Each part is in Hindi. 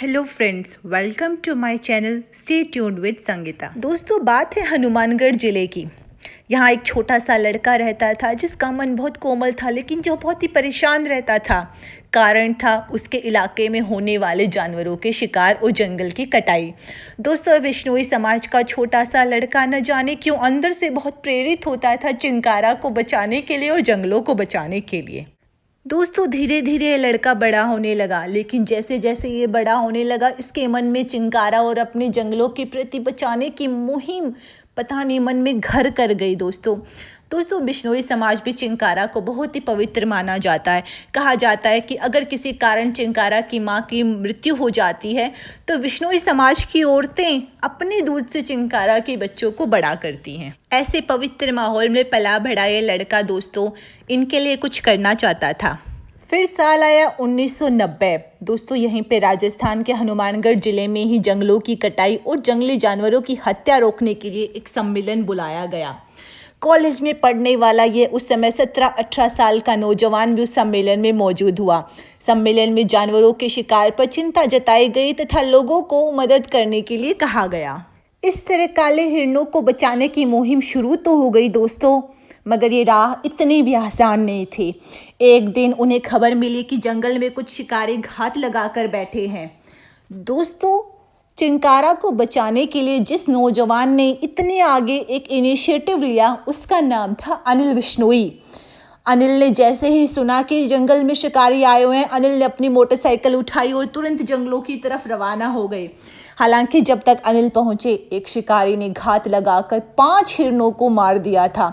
Hello friends, welcome to my channel. Stay tuned with Sangeeta. दोस्तों, बात है हनुमानगढ़ ज़िले की। यहाँ एक छोटा सा लड़का रहता था जिसका मन बहुत कोमल था, लेकिन जो बहुत ही परेशान रहता था। कारण था उसके इलाके में होने वाले जानवरों के शिकार और जंगल की कटाई। दोस्तों, विश्नोई समाज का छोटा सा लड़का न जाने क्यों अंदर से बहुत प्रेरित होता था चिंकारा को बचाने के लिए और जंगलों को बचाने के लिए। दोस्तों, धीरे धीरे ये लड़का बड़ा होने लगा, लेकिन जैसे जैसे ये बड़ा होने लगा इसके मन में चिंकारा और अपने जंगलों के प्रति बचाने की मुहिम पता नहीं मन में घर कर गई। दोस्तों, बिश्नोई समाज भी चिंकारा को बहुत ही पवित्र माना जाता है। कहा जाता है कि अगर किसी कारण चिंकारा की माँ की मृत्यु हो जाती है तो बिश्नोई समाज की औरतें अपने दूध से चिंकारा के बच्चों को बड़ा करती हैं। ऐसे पवित्र माहौल में पला बढ़ा ये लड़का दोस्तों इनके लिए कुछ करना चाहता था। फिर साल आया 1990। दोस्तों, यहीं पे राजस्थान के हनुमानगढ़ जिले में ही जंगलों की कटाई और जंगली जानवरों की हत्या रोकने के लिए एक सम्मेलन बुलाया गया। कॉलेज में पढ़ने वाला ये उस समय 17-18 साल का नौजवान भी उस सम्मेलन में मौजूद हुआ। सम्मेलन में जानवरों के शिकार पर चिंता जताई गई तथा लोगों को मदद करने के लिए कहा गया। इस तरह काले हिरणों को बचाने की मुहिम शुरू तो हो गई दोस्तों, मगर ये राह इतनी भी आसान नहीं थी। एक दिन उन्हें खबर मिली कि जंगल में कुछ शिकारी घात लगाकर बैठे हैं। दोस्तों, चिंकारा को बचाने के लिए जिस नौजवान ने इतने आगे एक इनिशिएटिव लिया उसका नाम था अनिल विश्नोई। अनिल ने जैसे ही सुना कि जंगल में शिकारी आए हुए हैं, अनिल ने अपनी मोटरसाइकिल उठाई और तुरंत जंगलों की तरफ रवाना हो गए। हालांकि जब तक अनिल पहुंचे एक शिकारी ने घात लगाकर 5 हिरणों को मार दिया था।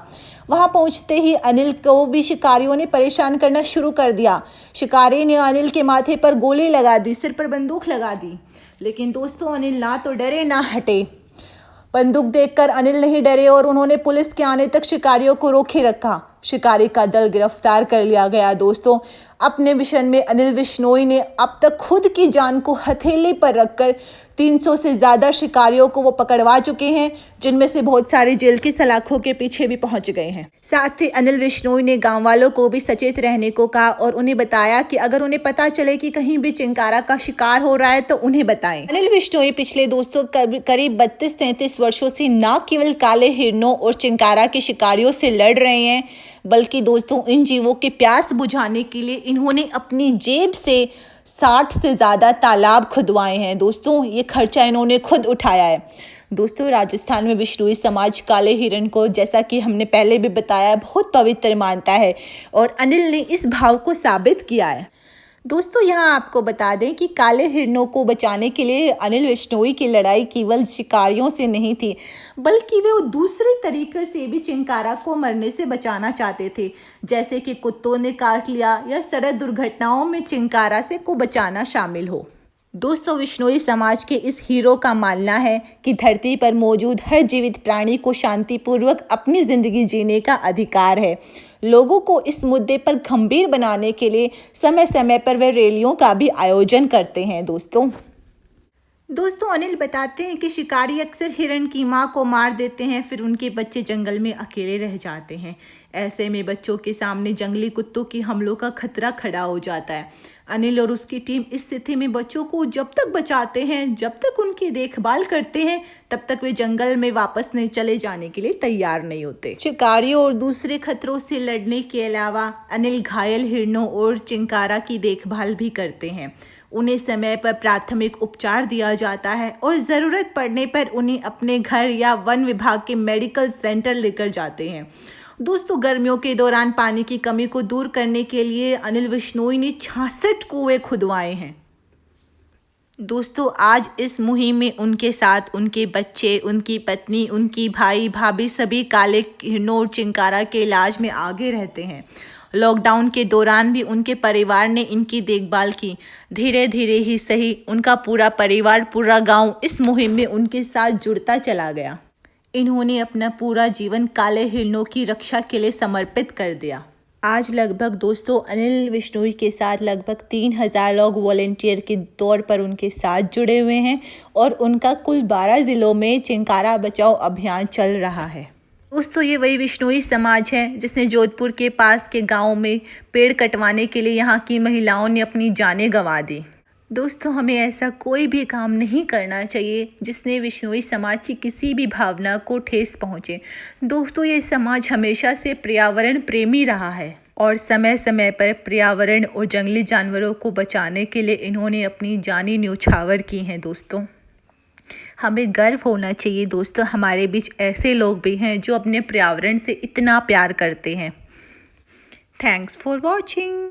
वहां पहुंचते ही अनिल को भी शिकारियों ने परेशान करना शुरू कर दिया। शिकारी ने अनिल के माथे पर गोली लगा दी, सिर पर बंदूक लगा दी, लेकिन दोस्तों अनिल ना तो डरे ना हटे। बंदूक देखकर अनिल नहीं डरे और उन्होंने पुलिस के आने तक शिकारियों को रोके रखा। शिकारी का दल गिरफ्तार कर लिया गया। दोस्तों, अपने मिशन में अनिल विश्नोई ने अब तक खुद की जान को हथेली पर रखकर 300 से ज़्यादा शिकारियों को वो पकड़वा चुके हैं, जिनमें से बहुत सारे जेल की सलाखों के पीछे भी पहुंच गए हैं। साथ ही अनिल विश्नोई ने गांव वालों को भी सचेत रहने को कहा और उन्हें बताया कि अगर उन्हें पता चले कि कहीं भी चिंकारा का शिकार हो रहा है तो उन्हें बताएं। अनिल विश्नोई पिछले दोस्तों करीब 32-33 वर्षों से न केवल काले हिरणों और चिंकारा के शिकारियों से लड़ रहे हैं, बल्कि दोस्तों इन जीवों की प्यास बुझाने के लिए इन्होंने अपनी जेब से 60 से ज़्यादा तालाब खुदवाए हैं। दोस्तों, ये खर्चा इन्होंने खुद उठाया है। दोस्तों, राजस्थान में बिश्नोई समाज काले हिरण को, जैसा कि हमने पहले भी बताया, बहुत पवित्र मानता है और अनिल ने इस भाव को साबित किया है। दोस्तों, यहाँ आपको बता दें कि काले हिरणों को बचाने के लिए अनिल विश्नोई की लड़ाई केवल शिकारियों से नहीं थी, बल्कि वे दूसरे तरीके से भी चिंकारा को मरने से बचाना चाहते थे, जैसे कि कुत्तों ने काट लिया या सड़क दुर्घटनाओं में चिंकारा से को बचाना शामिल हो। दोस्तों, विश्नोई समाज के इस हीरो का मानना है कि धरती पर मौजूद हर जीवित प्राणी को शांतिपूर्वक अपनी ज़िंदगी जीने का अधिकार है। लोगों को इस मुद्दे पर गंभीर बनाने के लिए समय समय पर वे रैलियों का भी आयोजन करते हैं। दोस्तों, अनिल बताते हैं कि शिकारी अक्सर हिरण की मां को मार देते हैं, फिर उनके बच्चे जंगल में अकेले रह जाते हैं। ऐसे में बच्चों के सामने जंगली कुत्तों के हमलों का खतरा खड़ा हो जाता है। अनिल और उसकी टीम इस स्थिति में बच्चों को जब तक बचाते हैं, जब तक उनकी देखभाल करते हैं, तब तक वे जंगल में वापस नहीं चले जाने के लिए तैयार नहीं होते। शिकारियों और दूसरे खतरों से लड़ने के अलावा अनिल घायल हिरणों और चिंकारा की देखभाल भी करते हैं। उन्हें समय पर प्राथमिक उपचार दिया जाता है और ज़रूरत पड़ने पर उन्हें अपने घर या वन विभाग के मेडिकल सेंटर लेकर जाते हैं। दोस्तों, गर्मियों के दौरान पानी की कमी को दूर करने के लिए अनिल विश्नोई ने 66 कुएं खुदवाए हैं। दोस्तों, आज इस मुहिम में उनके साथ उनके बच्चे, उनकी पत्नी, उनकी भाई भाभी सभी काले हिरणों और चिंकारा के इलाज में आगे रहते हैं। लॉकडाउन के दौरान भी उनके परिवार ने इनकी देखभाल की। धीरे धीरे ही सही, उनका पूरा परिवार, पूरा गांव इस मुहिम में उनके साथ जुड़ता चला गया। इन्होंने अपना पूरा जीवन काले हिरणों की रक्षा के लिए समर्पित कर दिया। आज लगभग दोस्तों अनिल विश्नोई के साथ लगभग 3000 लोग वॉलेंटियर के तौर पर उनके साथ जुड़े हुए हैं और उनका कुल 12 ज़िलों में चिंकारा बचाओ अभियान चल रहा है। दोस्तों, ये वही विश्नोई समाज है जिसने जोधपुर के पास के गांव में पेड़ कटवाने के लिए यहाँ की महिलाओं ने अपनी जानें गंवा दी। दोस्तों, हमें ऐसा कोई भी काम नहीं करना चाहिए जिसने विश्नोई समाज की किसी भी भावना को ठेस पहुँचे। दोस्तों, ये समाज हमेशा से पर्यावरण प्रेमी रहा है और समय समय पर पर्यावरण और जंगली जानवरों को बचाने के लिए इन्होंने अपनी जानी न्यौछावर की हैं। दोस्तों, हमें गर्व होना चाहिए दोस्तों, हमारे बीच ऐसे लोग भी हैं जो अपने पर्यावरण से इतना प्यार करते हैं। Thanks for watching.